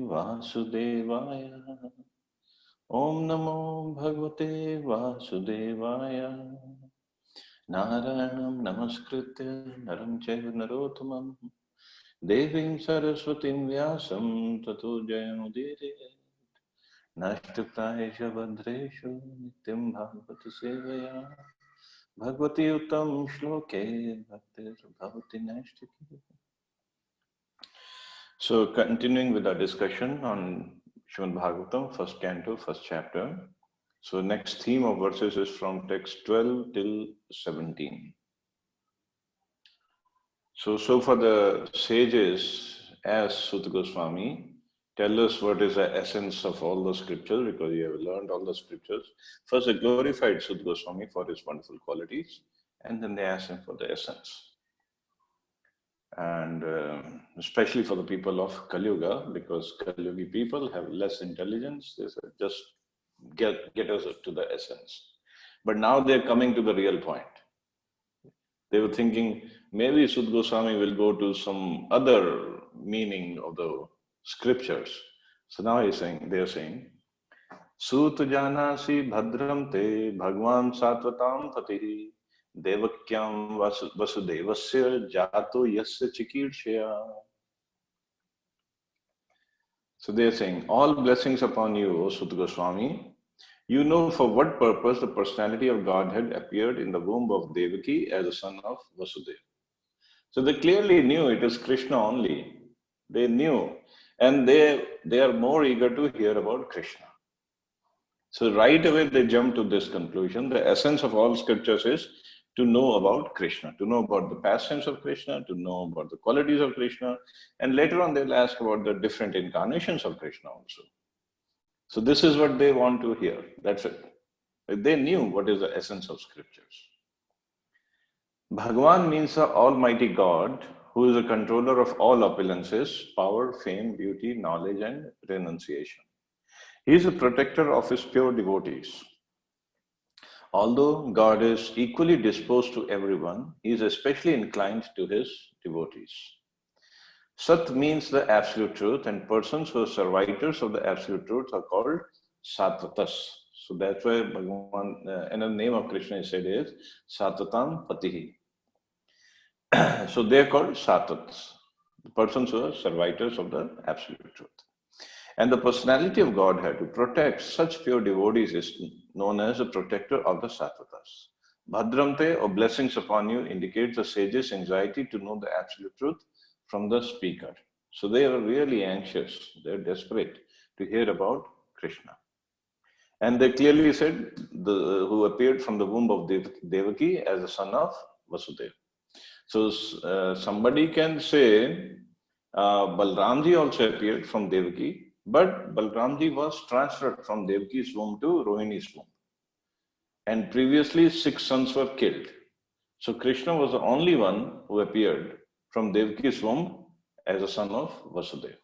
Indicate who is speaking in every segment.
Speaker 1: Vasudevaya. Om Namo Bhagavate Vasudevaya. Narayanam Namaskritya Naram Chaiva Narottamam Devim Saraswatim Vyasam Tato Jayamudire Nashtaprayesha Bhadreshu Nityam Bhagavata Sevaya Bhagavati Uttam Shloke Bhaktir Bhavati Nashtaki. So, continuing with our discussion on Srimad Bhagavatam, first canto, first chapter. So, next theme of verses is from text 12 till 17. So for the sages, as Sutta Goswami, tell us what is the essence of all the scriptures, because you have learned all the scriptures. First, they glorified Sutta Goswami for his wonderful qualities, and then they asked him for the essence. And especially for the people of Kali Yuga, because Kali Yuga people have less intelligence, they said, just get us to the essence. But now they're coming to the real point. They were thinking maybe Sutta Goswami will go to some other meaning of the scriptures. So now they're saying, Sutta janasi bhadram te bhagwan satvatam patihi devakyam vasudevasya jato yasya chikirshya. So they're saying, all blessings upon you, O Sutta Goswami. You know for what purpose the personality of Godhead appeared in the womb of Devaki as a son of Vasudeva. So they clearly knew it is Krishna only. They knew. And they are more eager to hear about Krishna. So right away they jump to this conclusion. The essence of all scriptures is to know about Krishna, to know about the pastimes of Krishna, to know about the qualities of Krishna. And later on they'll ask about the different incarnations of Krishna also. So this is what they want to hear. That's it. They knew what is the essence of scriptures. Bhagavan means the Almighty God, who is a controller of all opulences, power, fame, beauty, knowledge, and renunciation. He is a protector of his pure devotees. Although God is equally disposed to everyone, he is especially inclined to his devotees. Sat means the absolute truth, and persons who are servitors of the absolute truth are called Sattvatas. So that's why Bhagavan, another name of Krishna is said is Sattvatam Patihi. So they are called Sattvats, the persons who are servitors of the absolute truth. And the personality of Godhead who protects such pure devotees is known as the protector of the Sattvatas. Bhadramte, or blessings upon you, indicates the sage's anxiety to know the absolute truth from the speaker. So they are really anxious, they're desperate to hear about Krishna. And they clearly said, who appeared from the womb of Devaki as the son of Vasudeva. So somebody can say, Balramji also appeared from Devaki, but Balramji was transferred from Devaki's womb to Rohini's womb. And previously 6 sons were killed. So Krishna was the only one who appeared from Devaki's womb as a son of Vasudeva.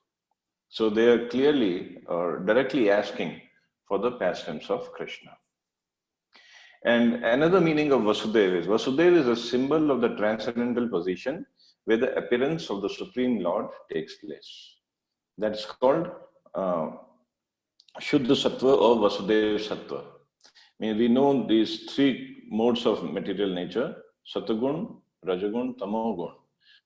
Speaker 1: So they are clearly or directly asking for the pastimes of Krishna. And another meaning of Vasudeva is a symbol of the transcendental position where the appearance of the Supreme Lord takes place. That's called Shuddha Sattva or Vasudeva Sattva. I mean, we know these 3 modes of material nature, Sattagun, Rajagun, Tamogun.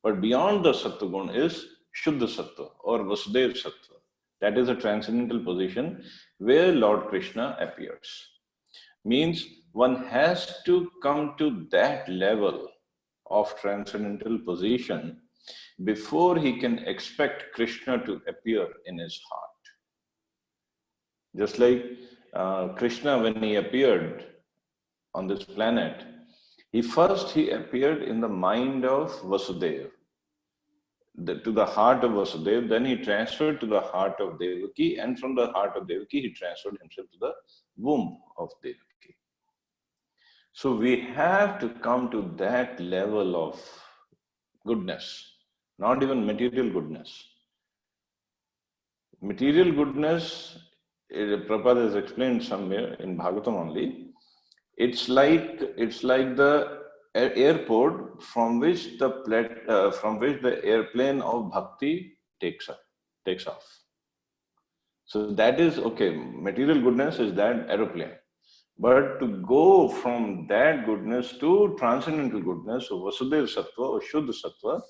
Speaker 1: But beyond the Sattagun is Shuddha Sattva or Vasudeva Sattva. That is a transcendental position where Lord Krishna appears. Means one has to come to that level of transcendental position before he can expect Krishna to appear in his heart. Just like Krishna, when he appeared on this planet, he appeared in the mind of Vasudeva, to the heart of Vasudeva, then he transferred to the heart of Devaki, and from the heart of Devaki, he transferred himself to the womb of Devaki. So we have to come to that level of goodness, not even material goodness. Material goodness, Prabhupada has explained somewhere in Bhagavatam only, it's like the airport from which the airplane of bhakti takes off. So that is okay. Material goodness is that aeroplane. But to go from that goodness to transcendental goodness, or Vasudeva Sattva or Shuddha Sattva,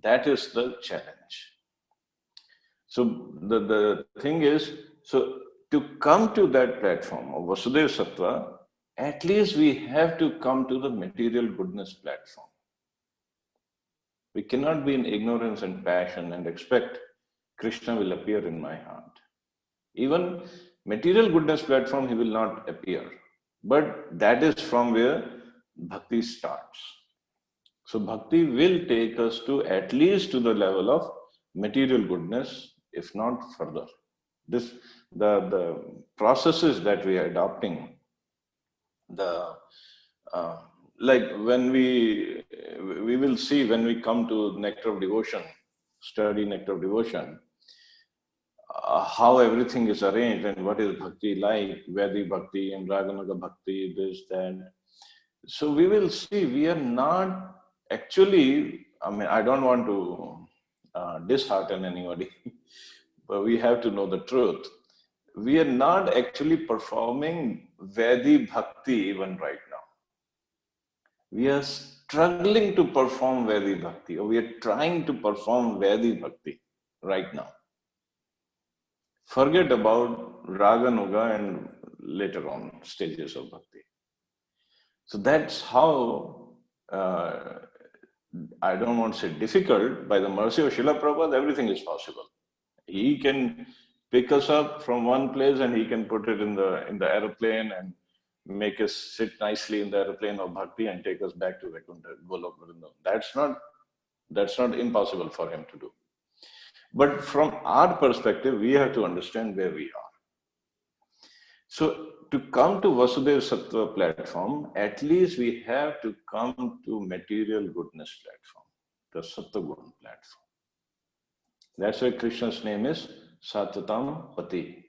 Speaker 1: that is the challenge. So the thing is, so to come to that platform of Vasudeva Sattva, at least we have to come to the material goodness platform. We cannot be in ignorance and passion and expect Krishna will appear in my heart. Even material goodness platform, he will not appear. But that is from where bhakti starts. So bhakti will take us to at least to the level of material goodness, if not further. This the processes that we are adopting, like when we will see when we come to Nectar of Devotion, study Nectar of Devotion, how everything is arranged and what is bhakti like, Vedi bhakti and Raganuga bhakti, this, that. So we will see we are not actually, I mean, I don't want to dishearten anybody, but we have to know the truth. We are not actually performing Vedi bhakti even right now. We are struggling to perform Vedi bhakti, or we are trying to perform Vedi bhakti right now. Forget about Raganuga and later on stages of bhakti. So that's how, I don't want to say difficult, by the mercy of Srila Prabhupada, everything is possible. He can pick us up from one place and he can put it in the aeroplane and make us sit nicely in the aeroplane of bhakti and take us back to Vaikuntha, Golok Vrindavan. That's not impossible for him to do. But from our perspective, we have to understand where we are. So to come to Vasudeva Sattva platform, at least we have to come to material goodness platform, the Sattvagun platform. That's why Krishna's name is Satyatam Pati.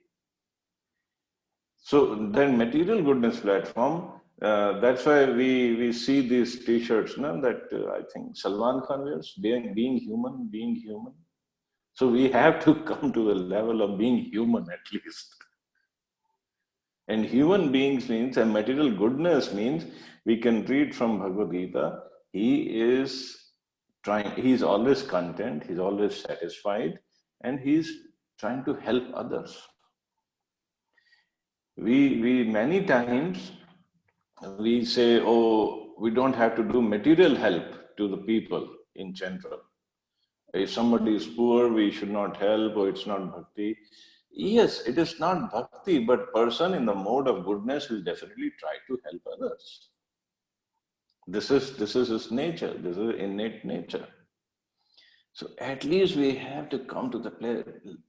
Speaker 1: So then material goodness platform, that's why we see these t-shirts that I think Salman Khan wears, being human. So we have to come to the level of being human at least. And human beings means, and material goodness means, we can read from Bhagavad Gita, he's always content, he's always satisfied, and he's trying to help others. We many times, we say, oh, we don't have to do material help to the people in general. If somebody is poor, we should not help, or it's not bhakti. Yes, it is not bhakti, but person in the mode of goodness will definitely try to help others. This is his nature. This is innate nature. So at least we have to come to the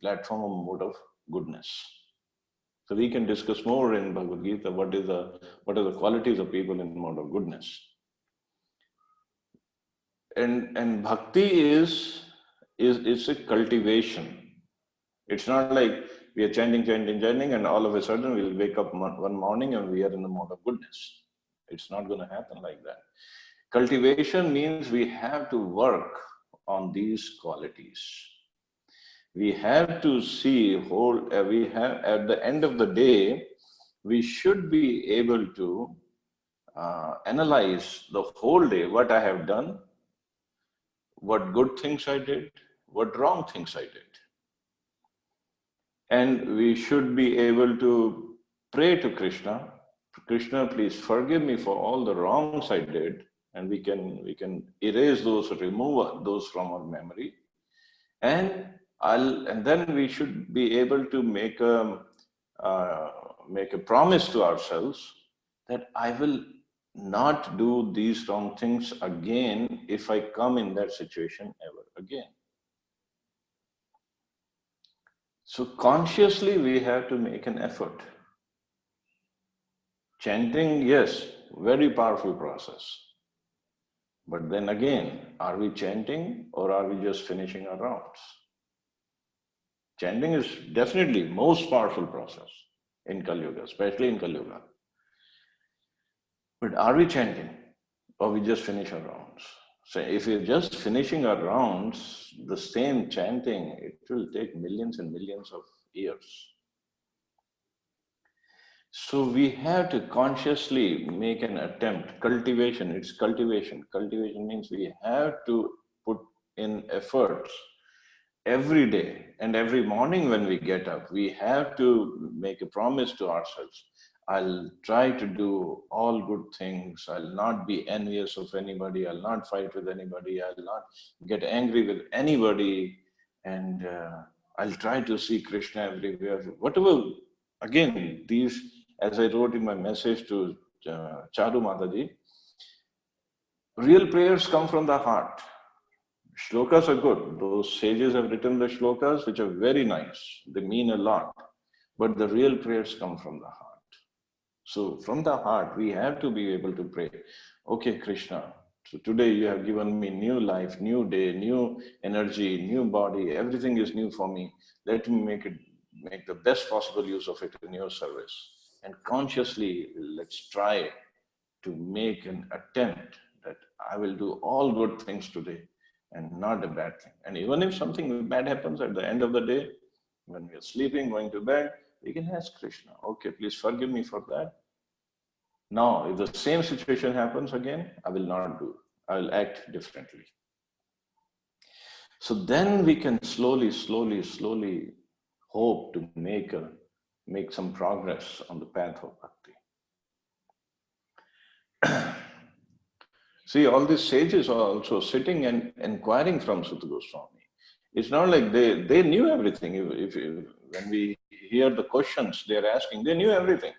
Speaker 1: platform of mode of goodness. So we can discuss more in Bhagavad Gita what are the qualities of people in mode of goodness. And bhakti is a cultivation. It's not like we are chanting, and all of a sudden we'll wake up one morning and we are in the mode of goodness. It's not going to happen like that. Cultivation means we have to work on these qualities. We have to see at the end of the day, we should be able to analyze the whole day, what I have done, what good things I did, what wrong things I did. And we should be able to pray to Krishna, Krishna, please forgive me for all the wrongs I did, and we can erase those, remove those from our memory. And then we should be able to make a promise to ourselves that I will not do these wrong things again if I come in that situation ever again. So consciously we have to make an effort. Chanting, yes, very powerful process. But then again, are we chanting or are we just finishing our rounds? Chanting is definitely most powerful process in Kali Yuga, especially in Kali Yuga. But are we chanting or we just finish our rounds? So if you're just finishing our rounds, the same chanting, it will take millions and millions of years. So we have to consciously make an attempt. Cultivation, it's cultivation. Cultivation means we have to put in efforts every day and every morning when we get up. We have to make a promise to ourselves. I'll try to do all good things. I'll not be envious of anybody. I'll not fight with anybody. I'll not get angry with anybody. And I'll try to see Krishna everywhere. Whatever, again, these, as I wrote in my message to Charu Mataji, real prayers come from the heart. Shlokas are good. Those sages have written the shlokas, which are very nice. They mean a lot. But the real prayers come from the heart. So from the heart, we have to be able to pray. Okay, Krishna, so today you have given me new life, new day, new energy, new body. Everything is new for me. Let me make the best possible use of it in your service. And consciously, let's try to make an attempt that I will do all good things today and not a bad thing. And even if something bad happens at the end of the day, when we are sleeping, going to bed, we can ask Krishna, okay, please forgive me for that. Now, if the same situation happens again, I will not do. I will act differently. So then we can slowly hope to make some progress on the path of bhakti. See, all these sages are also sitting and inquiring from Sutta Goswami. It's not like they knew everything. When we hear the questions they're asking, they knew everything.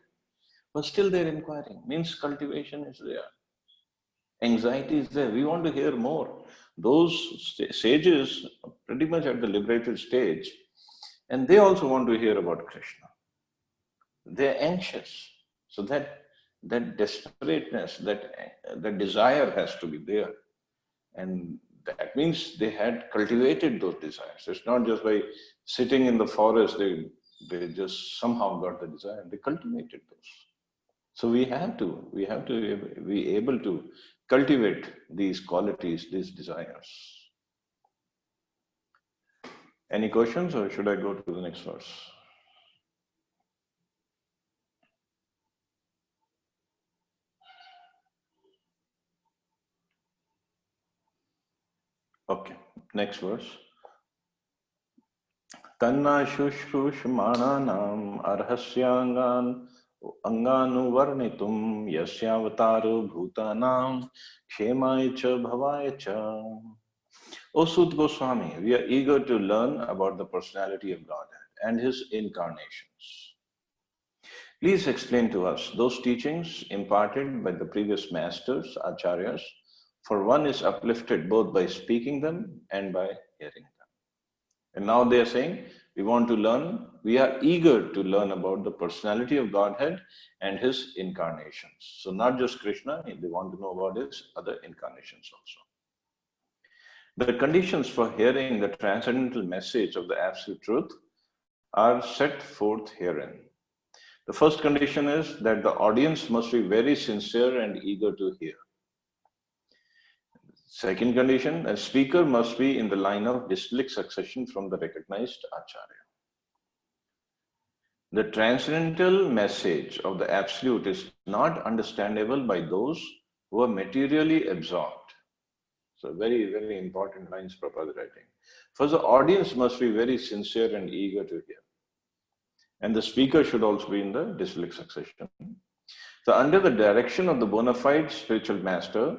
Speaker 1: But still they're inquiring. Means cultivation is there. Anxiety is there. We want to hear more. Those sages are pretty much at the liberated stage, and they also want to hear about Krishna. They're anxious. So that desperateness, that desire has to be there. And that means they had cultivated those desires. It's not just by sitting in the forest, they just somehow got the desire. They cultivated those. So we have to be able to cultivate these qualities, these desires. Any questions, or should I go to the next verse? Okay, next verse. Tanna shushrushmananam arhasyangan anganuvarnitum yasyavataru bhutanam kshemaya cha bhavaya cha. O Sutta Goswami, we are eager to learn about the personality of Godhead and his incarnations. Please explain to us those teachings imparted by the previous masters, acharyas, for one is uplifted both by speaking them and by hearing them. And now they are saying, we want to learn, we are eager to learn about the personality of Godhead and his incarnations. So not just Krishna, they want to know about his other incarnations also. The conditions for hearing the transcendental message of the Absolute Truth are set forth herein. The first condition is that the audience must be very sincere and eager to hear. Second condition, a speaker must be in the line of disciplic succession from the recognized acharya. The transcendental message of the Absolute is not understandable by those who are materially absorbed. So very, very important lines Prabhupada writing. First, the audience must be very sincere and eager to hear. And the speaker should also be in the disciplic succession. So under the direction of the bona fide spiritual master,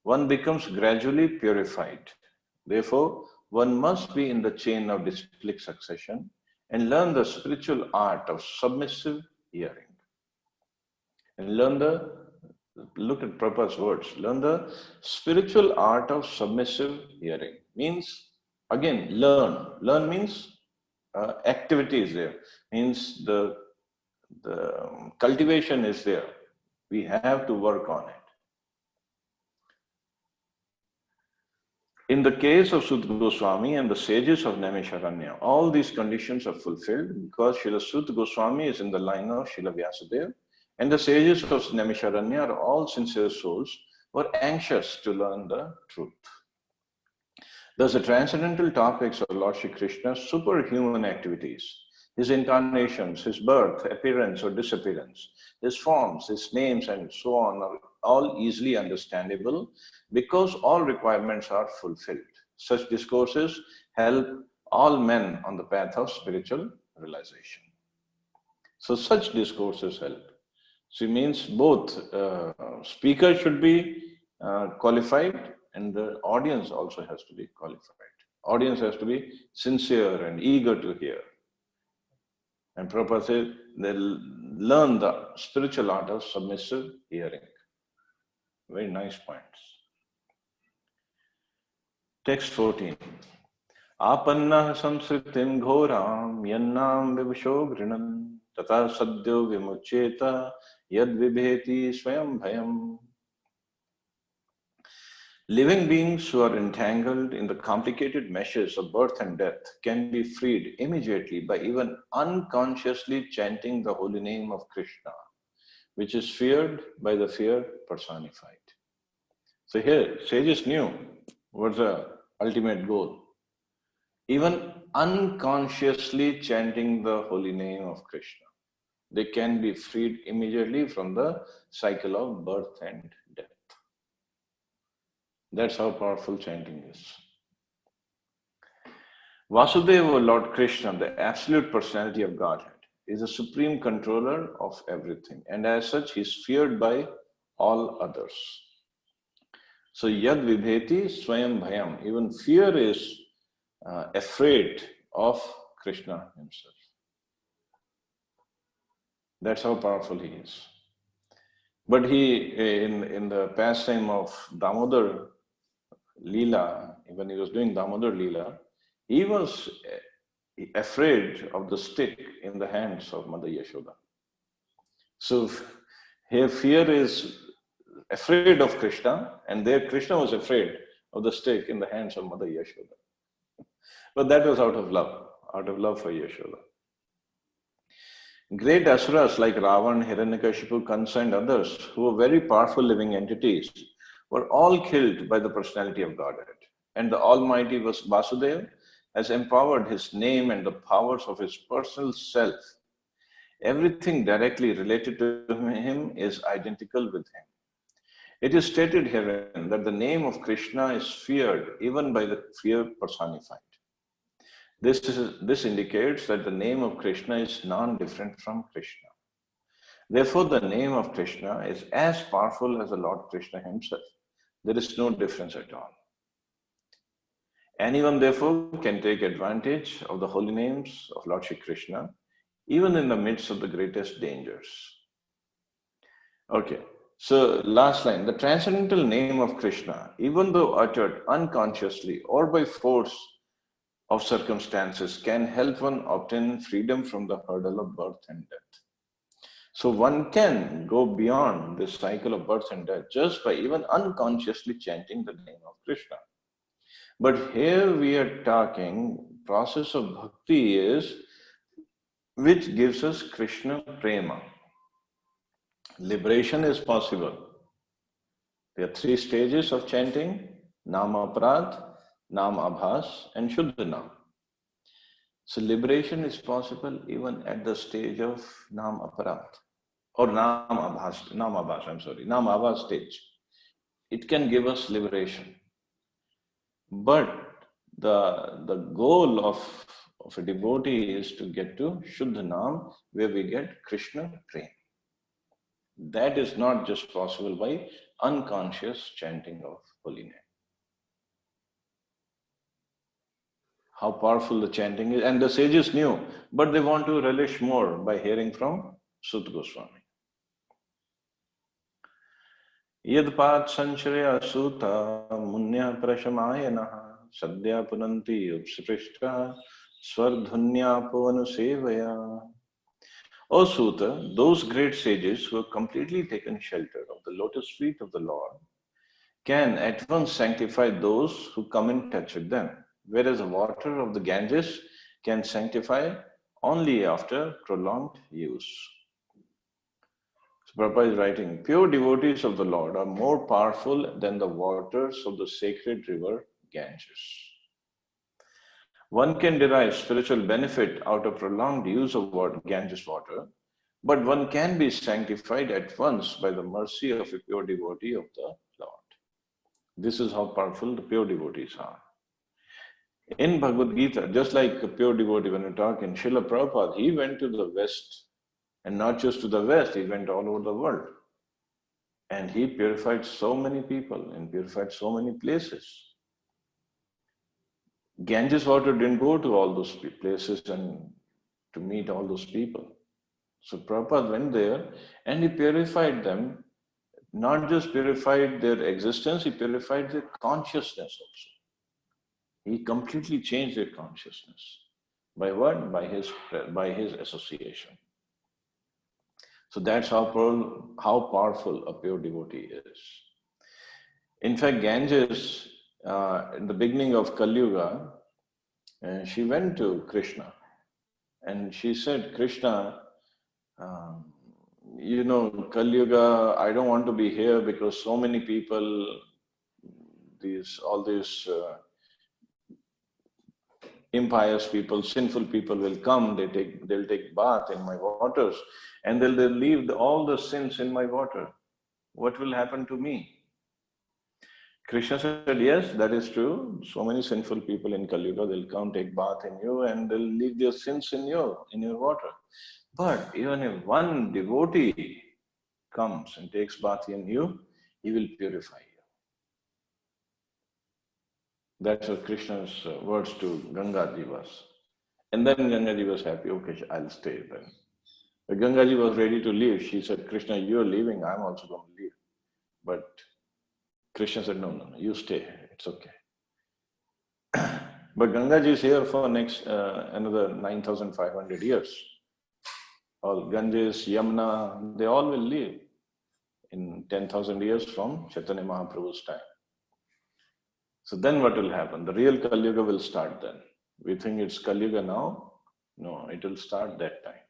Speaker 1: one becomes gradually purified. Therefore, one must be in the chain of disciplic succession and learn the spiritual art of submissive hearing. And look at Prabhupada's words, learn the spiritual art of submissive hearing. Means, again, learn. Learn means activity is there. Means the cultivation is there. We have to work on it. In the case of Sutta Goswami and the sages of Naimisharanya, all these conditions are fulfilled because Srila Sutta Goswami is in the line of Srila Vyasadeva, and the sages of Naimisharanya are all sincere souls were anxious to learn the truth. Thus, the transcendental topics of Lord Shri Krishna's superhuman activities, his incarnations, his birth, appearance or disappearance, his forms, his names, and so on, are all easily understandable because all requirements are fulfilled. Such discourses help all men on the path of spiritual realization. So, such discourses help. So, it means both speaker should be qualified and the audience also has to be qualified. Audience has to be sincere and eager to hear. And Prabhupada says they'll learn the spiritual art of submissive hearing. Very nice points. Text 14. Apannah samsritim ghoram yannam vibhusho grinam tata sadyo vimucheta yad vibheti swayam bhayam. Living beings who are entangled in the complicated meshes of birth and death can be freed immediately by even unconsciously chanting the holy name of Krishna, which is feared by the fear personified. So here, sages knew what's the ultimate goal. Even unconsciously chanting the holy name of Krishna, they can be freed immediately from the cycle of birth and death. That's how powerful chanting is. Vasudeva, Lord Krishna, the absolute personality of Godhead, is the supreme controller of everything. And as such, he is feared by all others. So, yad vibheti swayam bhayam. Even fear is afraid of Krishna himself. That's how powerful he is. But he, in the pastime of Damodar Leela, when he was doing Damodar Leela, he was afraid of the stick in the hands of Mother Yashoda. So here fear is afraid of Krishna, and there Krishna was afraid of the stick in the hands of Mother Yashoda. But that was out of love for Yashoda. Great asuras like Ravan, Hiranyakashipu, Kansa and others, who were very powerful living entities, were all killed by the personality of Godhead. And the Almighty Vasudeva has empowered his name and the powers of his personal self. Everything directly related to him is identical with him. It is stated herein that the name of Krishna is feared even by the fear personified. This indicates that the name of Krishna is non-different from Krishna. Therefore, the name of Krishna is as powerful as the Lord Krishna himself. There is no difference at all. Anyone, therefore, can take advantage of the holy names of Lord Shri Krishna, even in the midst of the greatest dangers. Okay, so last line. The transcendental name of Krishna, even though uttered unconsciously or by force of circumstances, can help one obtain freedom from the hurdle of birth and death. So one can go beyond this cycle of birth and death just by even unconsciously chanting the name of Krishna. But here we are talking process of bhakti is which gives us Krishna prema. Liberation is possible. There are 3 stages of chanting: Nam Aparad, Nam Abhas, and Shuddha Nam. So liberation is possible even at the stage of Nam Aparad or Nam Abhas stage. It can give us liberation. But the goal of a devotee is to get to Shuddha Nam, where we get Krishna Prem. That is not just possible by unconscious chanting of holy name. How powerful the chanting is, and the sages knew, but they want to relish more by hearing from Sut Goswami. Yadpat sancharya suta munya prashamayana sadhya punanti upsprishta swardhunya pavanusevaya. O Suta, those great sages who have completely taken shelter of the lotus feet of the Lord can at once sanctify those who come in touch with them, whereas the water of the Ganges can sanctify only after prolonged use. So Prabhupada is writing, pure devotees of the Lord are more powerful than the waters of the sacred river Ganges. One can derive spiritual benefit out of prolonged use of Ganges water, but one can be sanctified at once by the mercy of a pure devotee of the Lord. This is how powerful the pure devotees are. In Bhagavad Gita, just like a pure devotee, when we talk in Srila Prabhupada, he went to the West, and not just to the West, he went all over the world. And he purified so many people and purified so many places. Ganges water didn't go to all those places and to meet all those people. So Prabhupada went there and he purified them, not just purified their existence, he purified their consciousness also. He completely changed their consciousness. By what? By his association. So that's how powerful a pure devotee is. In fact, Ganges, in the beginning of Kali Yuga, she went to Krishna and she said, Krishna, Kali Yuga, I don't want to be here because so many people, all these impious people, sinful people will come, they'll take bath in my waters and they'll leave all the sins in my water. What will happen to me? Krishna said, yes, that is true. So many sinful people in Kali Yuga, they'll come take bath in you and they'll leave their sins in your water. But even if one devotee comes and takes bath in you, he will purify you. That's what Krishna's words to Gangaji was. And then Gangaji was happy, okay, I'll stay then. But Gangaji was ready to leave. She said, Krishna, you're leaving, I'm also going to leave. But Krishna said, no, you stay, it's okay. But Gangaji is here for next another 9,500 years. All Ganges, Yamuna, they all will leave in 10,000 years from Chaitanya Mahaprabhu's time. So then what will happen? The real Kali Yuga will start then. We think it's Kali Yuga now. No, it will start that time.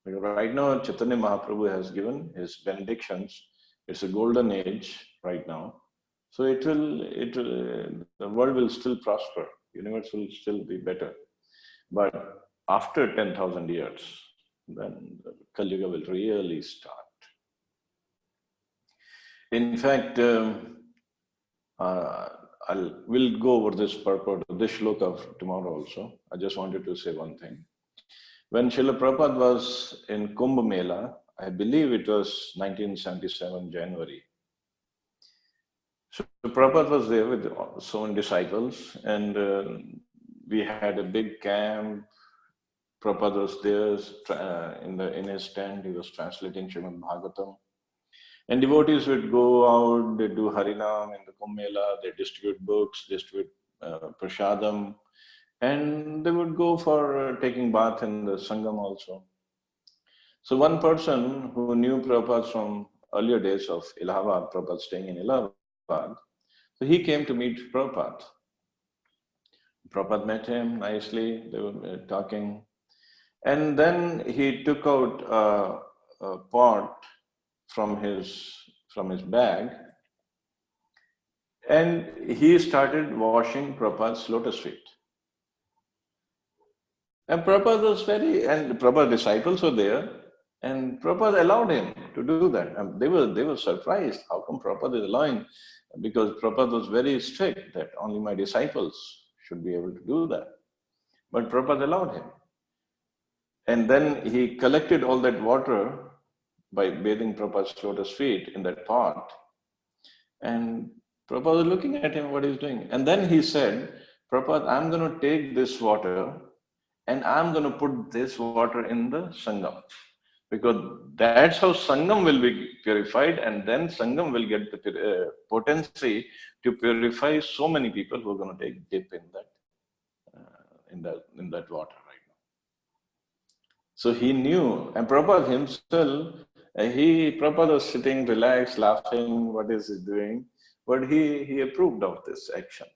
Speaker 1: Because right now, Chaitanya Mahaprabhu has given his benedictions. It's a golden age right now. So the world will still prosper. Universe will still be better. But after 10,000 years, then the Kali Yuga will really start. In fact, we'll go over this purport, this shloka tomorrow also. I just wanted to say one thing. When Srila Prabhupada was in Kumbh Mela, I believe it was 1977 January. So Prabhupada was there with so many disciples and we had a big camp. Prabhupada was there in his tent, he was translating Srimad Bhagavatam. And devotees would go out, they do Harinam in the Kumbh Mela, they distribute books, distribute prasadam, and they would go for taking bath in the Sangam also. So one person who knew Prabhupada from earlier days of Allahabad, Prabhupada staying in Allahabad, so he came to meet Prabhupada. Prabhupada met him nicely, they were talking. And then he took out a pot from his bag and he started washing Prabhupada's lotus feet. And Prabhupada's disciples were there, and Prabhupada allowed him to do that. And they were surprised. How come Prabhupada is allowing? Because Prabhupada was very strict that only my disciples should be able to do that. But Prabhupada allowed him. And then he collected all that water by bathing Prabhupada's lotus feet in that pot. And Prabhupada was looking at him, what he's doing. And then he said, Prabhupada, I'm going to take this water and I'm going to put this water in the Sangam. Because that's how Sangam will be purified, and then Sangam will get the potency to purify so many people who are going to take dip in that water right now. So he knew, and Prabhupada himself, Prabhupada was sitting, relaxed, laughing, what is he doing? But he approved of this action.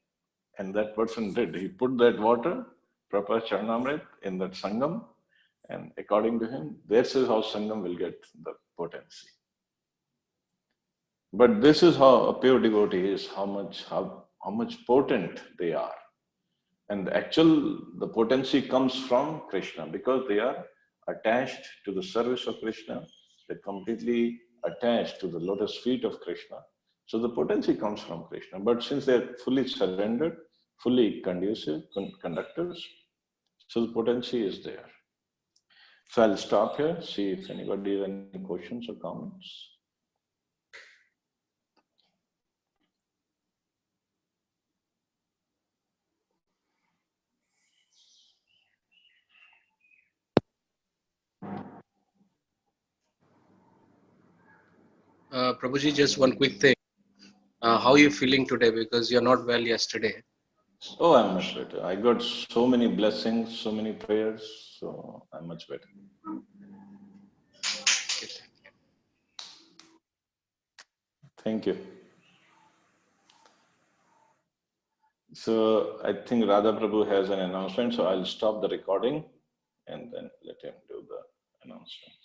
Speaker 1: And that person did. He put that water, Prabhupada Charanamrit, in that Sangam. And according to him, this is how Sangam will get the potency. But this is how a pure devotee is, how much potent they are. And the potency comes from Krishna because they are attached to the service of Krishna. They're completely attached to the lotus feet of Krishna. So the potency comes from Krishna. But since they're fully surrendered, fully conducive conductors, so the potency is there. So I'll stop here, see if anybody has any questions or comments.
Speaker 2: Prabhuji, just one quick thing. How are you feeling today? Because you're not well yesterday.
Speaker 1: Oh, I'm much better. I got so many blessings, so many prayers, so I'm much better. Thank you. So I think Radha Prabhu has an announcement, so I'll stop the recording and then let him do the announcement.